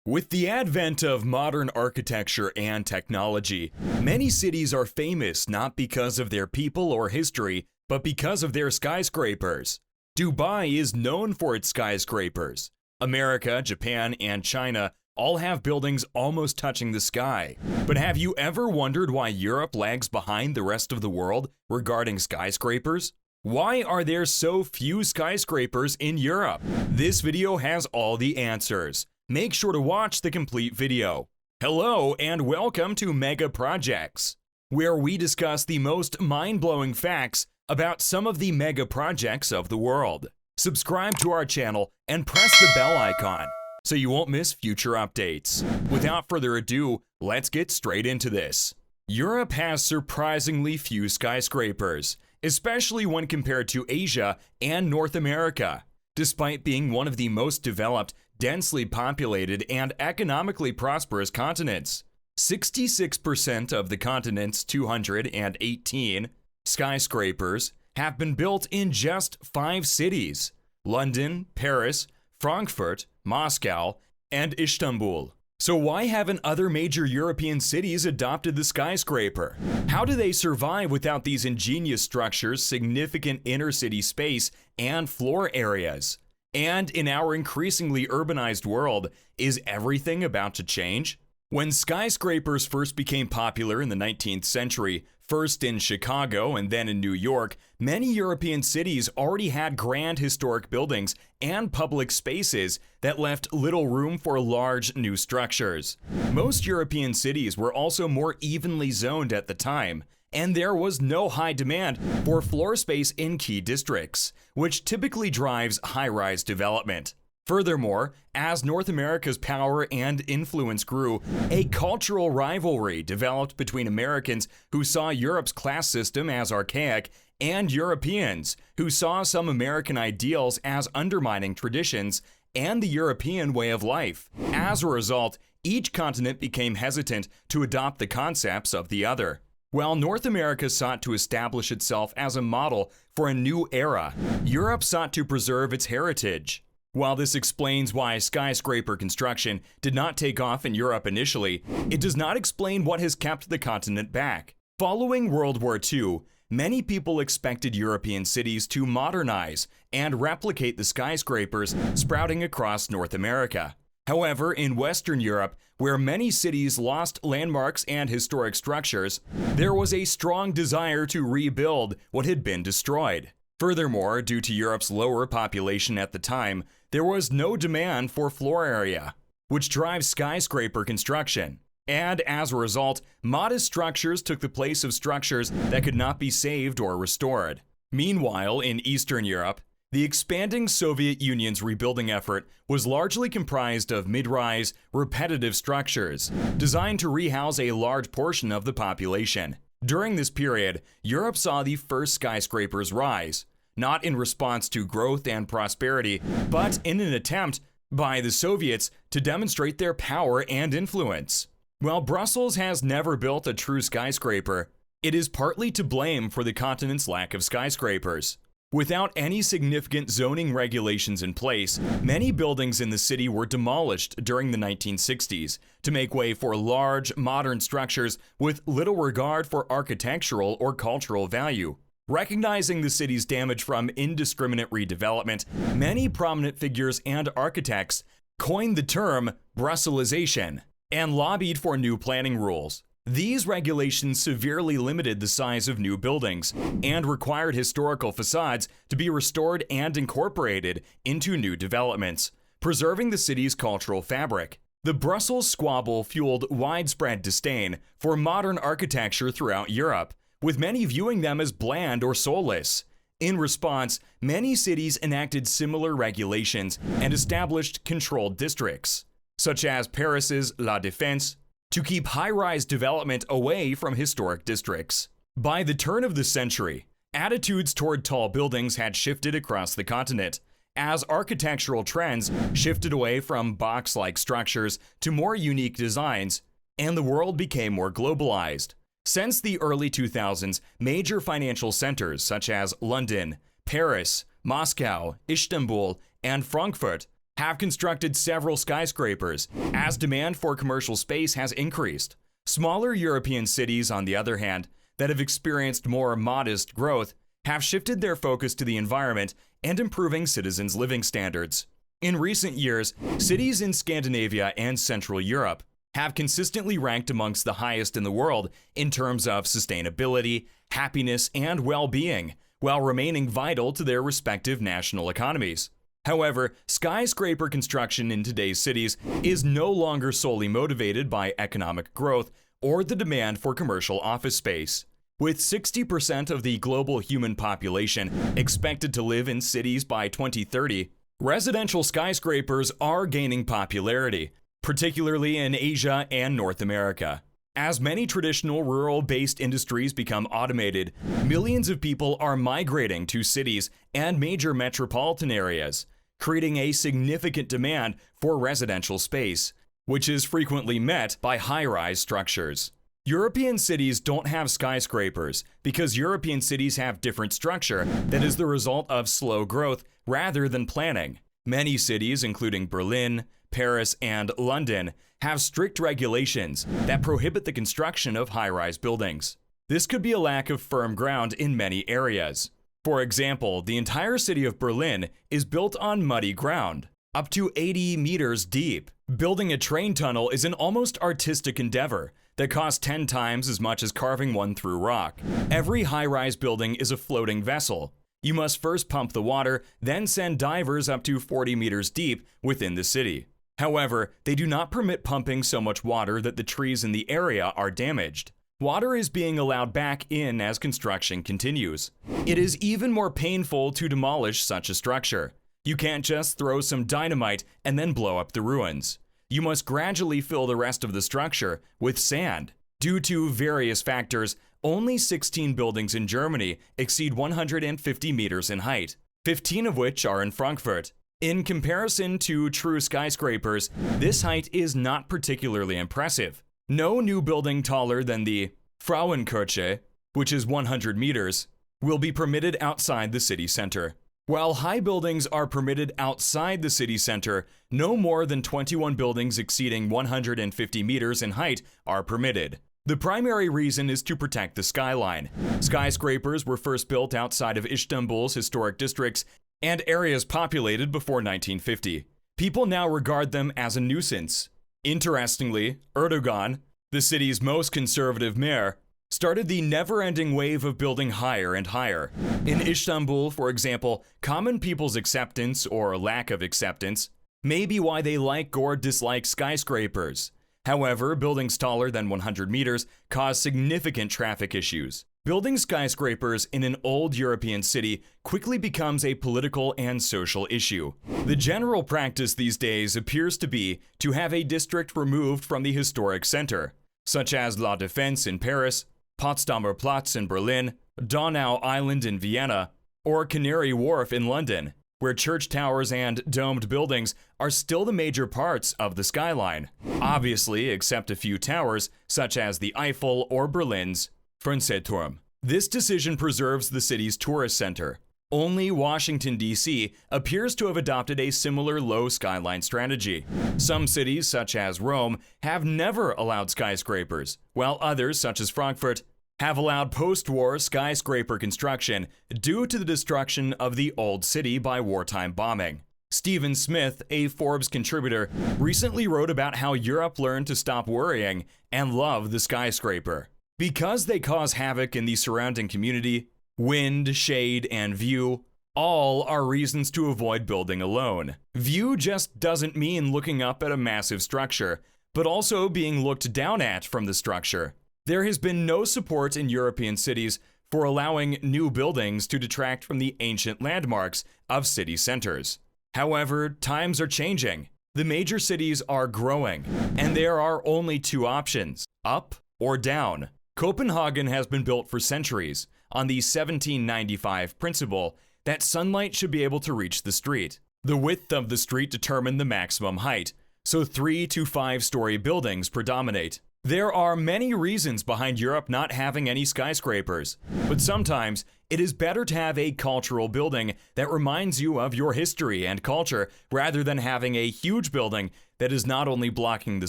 With the advent of modern architecture and technology, many cities are famous not because of their people or history, but because of their skyscrapers. Dubai is known for its skyscrapers. America, Japan, and China all have buildings almost touching the sky. But have you ever wondered why Europe lags behind the rest of the world regarding skyscrapers? Why are there so few skyscrapers in Europe? This video has all the answers. Make sure to watch the complete video. Hello and welcome to Mega Projects, where we discuss the most mind-blowing facts about some of the mega projects of the world. Subscribe to our channel and press the bell icon so you won't miss future updates. Without further ado, let's get straight into this. Europe has surprisingly few skyscrapers, especially when compared to Asia and North America. Despite being one of the most developed, densely populated, and economically prosperous continents, 66% of the continent's 218 skyscrapers have been built in just 5 cities: London, Paris, Frankfurt, Moscow, and Istanbul. So why haven't other major European cities adopted the skyscraper? How do they survive without these ingenious structures, significant inner-city space, and floor areas? And in our increasingly urbanized world, is everything about to change? When skyscrapers first became popular in the 19th century, first in Chicago and then in New York, many European cities already had grand historic buildings and public spaces that left little room for large new structures. Most European cities were also more evenly zoned at the time, and there was no high demand for floor space in key districts, which typically drives high-rise development. Furthermore, as North America's power and influence grew, a cultural rivalry developed between Americans who saw Europe's class system as archaic and Europeans who saw some American ideals as undermining traditions and the European way of life. As a result, each continent became hesitant to adopt the concepts of the other. While North America sought to establish itself as a model for a new era, Europe sought to preserve its heritage. While this explains why skyscraper construction did not take off in Europe initially, it does not explain what has kept the continent back. Following World War II, many people expected European cities to modernize and replicate the skyscrapers sprouting across North America. However, in Western Europe, where many cities lost landmarks and historic structures, there was a strong desire to rebuild what had been destroyed. Furthermore, due to Europe's lower population at the time, there was no demand for floor area, which drives skyscraper construction. And as a result, modest structures took the place of structures that could not be saved or restored. Meanwhile, in Eastern Europe, the expanding Soviet Union's rebuilding effort was largely comprised of mid-rise, repetitive structures designed to rehouse a large portion of the population. During this period, Europe saw the first skyscrapers rise, not in response to growth and prosperity, but in an attempt by the Soviets to demonstrate their power and influence. While Brussels has never built a true skyscraper, it is partly to blame for the continent's lack of skyscrapers. Without any significant zoning regulations in place, many buildings in the city were demolished during the 1960s to make way for large, modern structures with little regard for architectural or cultural value. Recognizing the city's damage from indiscriminate redevelopment, many prominent figures and architects coined the term Brusselization and lobbied for new planning rules. These regulations severely limited the size of new buildings and required historical facades to be restored and incorporated into new developments, preserving the city's cultural fabric. The Brussels squabble fueled widespread disdain for modern architecture throughout Europe, with many viewing them as bland or soulless. In response, many cities enacted similar regulations and established controlled districts, such as Paris's La Défense, to keep high-rise development away from historic districts. By the turn of the century, attitudes toward tall buildings had shifted across the continent, as architectural trends shifted away from box-like structures to more unique designs, and the world became more globalized. Since the early 2000s, major financial centers such as London, Paris, Moscow, Istanbul, and Frankfurt have constructed several skyscrapers as demand for commercial space has increased. Smaller European cities, on the other hand, that have experienced more modest growth, have shifted their focus to the environment and improving citizens' living standards. In recent years, cities in Scandinavia and Central Europe have consistently ranked amongst the highest in the world in terms of sustainability, happiness, and well-being, while remaining vital to their respective national economies. However, skyscraper construction in today's cities is no longer solely motivated by economic growth or the demand for commercial office space. With 60% of the global human population expected to live in cities by 2030, residential skyscrapers are gaining popularity, particularly in Asia and North America. As many traditional rural-based industries become automated, millions of people are migrating to cities and major metropolitan areas, creating a significant demand for residential space, which is frequently met by high-rise structures. European cities don't have skyscrapers because European cities have different structure that is the result of slow growth rather than planning. Many cities, including Berlin, Paris, and London, have strict regulations that prohibit the construction of high-rise buildings. This could be a lack of firm ground in many areas. For example, the entire city of Berlin is built on muddy ground, up to 80 meters deep. Building a train tunnel is an almost artistic endeavor that costs 10 times as much as carving one through rock. Every high-rise building is a floating vessel. You must first pump the water, then send divers up to 40 meters deep within the city. However, they do not permit pumping so much water that the trees in the area are damaged. Water is being allowed back in as construction continues. It is even more painful to demolish such a structure. You can't just throw some dynamite and then blow up the ruins. You must gradually fill the rest of the structure with sand. Due to various factors, only 16 buildings in Germany exceed 150 meters in height, 15 of which are in Frankfurt. In comparison to true skyscrapers, this height is not particularly impressive. No new building taller than the Frauenkirche, which is 100 meters, will be permitted outside the city center. While high buildings are permitted outside the city center, no more than 21 buildings exceeding 150 meters in height are permitted. The primary reason is to protect the skyline. Skyscrapers were first built outside of Istanbul's historic districts and areas populated before 1950. People now regard them as a nuisance. Interestingly, Erdogan, the city's most conservative mayor, started the never-ending wave of building higher and higher. In Istanbul, for example, common people's acceptance or lack of acceptance may be why they like or dislike skyscrapers. However, buildings taller than 100 meters cause significant traffic issues. Building skyscrapers in an old European city quickly becomes a political and social issue. The general practice these days appears to be to have a district removed from the historic center, such as La Défense in Paris, Potsdamer Platz in Berlin, Donau Island in Vienna, or Canary Wharf in London, where church towers and domed buildings are still the major parts of the skyline. Obviously, except a few towers, such as the Eiffel or Berlin's Fernsehturm. This decision preserves the city's tourist center. Only Washington, D.C. appears to have adopted a similar low skyline strategy. Some cities, such as Rome, have never allowed skyscrapers, while others, such as Frankfurt, have allowed post-war skyscraper construction due to the destruction of the old city by wartime bombing. Stephen Smith, a Forbes contributor, recently wrote about how Europe learned to stop worrying and love the skyscraper. Because they cause havoc in the surrounding community, wind, shade, and view, all are reasons to avoid building alone. View just doesn't mean looking up at a massive structure, but also being looked down at from the structure. There has been no support in European cities for allowing new buildings to detract from the ancient landmarks of city centers. However, times are changing. The major cities are growing, and there are only two options: up or down. Copenhagen has been built for centuries on the 1795 principle that sunlight should be able to reach the street. The width of the street determined the maximum height, so 3 to 5 story buildings predominate. There are many reasons behind Europe not having any skyscrapers, but sometimes it is better to have a cultural building that reminds you of your history and culture rather than having a huge building that is not only blocking the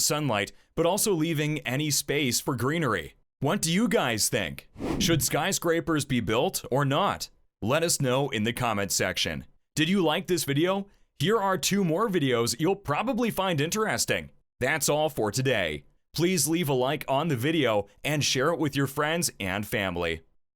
sunlight, but also leaving any space for greenery. What do you guys think? Should skyscrapers be built or not? Let us know in the comments section. Did you like this video? Here are 2 more videos you'll probably find interesting. That's all for today. Please leave a like on the video and share it with your friends and family.